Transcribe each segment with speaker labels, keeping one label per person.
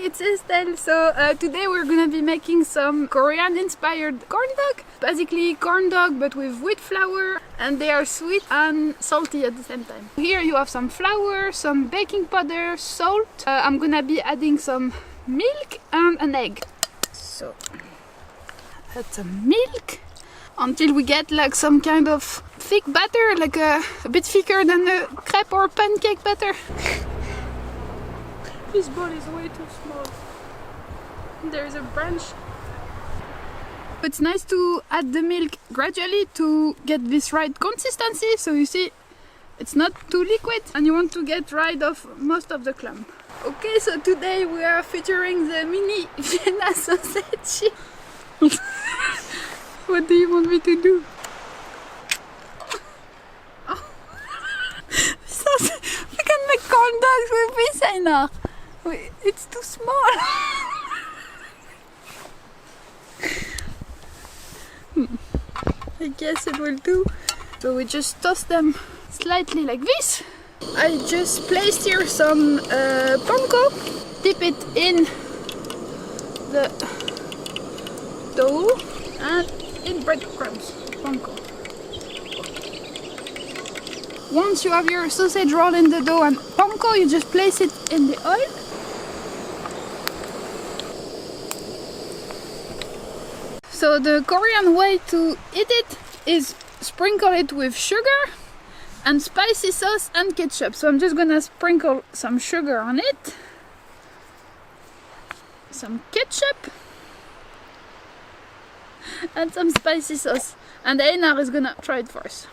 Speaker 1: it's Estelle. So today we're gonna be making some Korean inspired corn dog. Basically corn dog but with wheat flour, and they are sweet and salty at the same time. Here you have some flour, some baking powder, salt. I'm gonna be adding some milk and an egg. So add some milk until we get like some kind of thick batter, like a bit thicker than a crepe or pancake batter. This bowl is way too small. There is a branch. It's nice to add the milk gradually to get this right consistency. So you see, it's not too liquid and you want to get rid of most of the clump. Okay, so today we are featuring the mini Vienna sausage. What do you want me to do? Oh. We can make corn dogs with this, I know. Wait, it's too small. I guess it will do. So we just toss them slightly like this. I just placed here some panko. Dip it in the dough and in breadcrumbs. Panko. Once you have your sausage roll in the dough and panko, you just place it in the oil. So the Korean way to eat it is sprinkle it with sugar and spicy sauce and ketchup. So I'm just gonna sprinkle some sugar on it, some ketchup and some spicy sauce. And Einar is gonna try it first.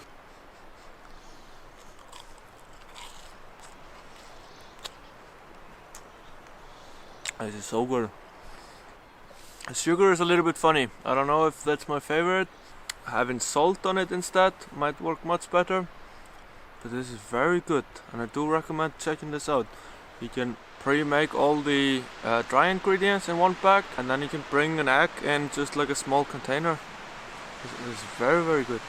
Speaker 2: This is so good. The sugar is a little bit funny. I don't know if that's my favorite. Having salt on it instead might work much better. But this is very good and I do recommend checking this out. You can pre-make all the dry ingredients in one bag and then you can bring an egg in just like a small container. It is very, very good.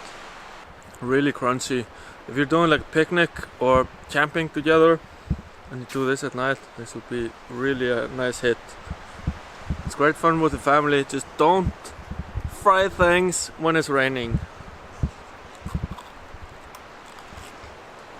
Speaker 2: Really crunchy. If you're doing like picnic or camping together and you do this at night, this would be really a nice hit. It's great fun with the family. Just don't fry things when it's raining.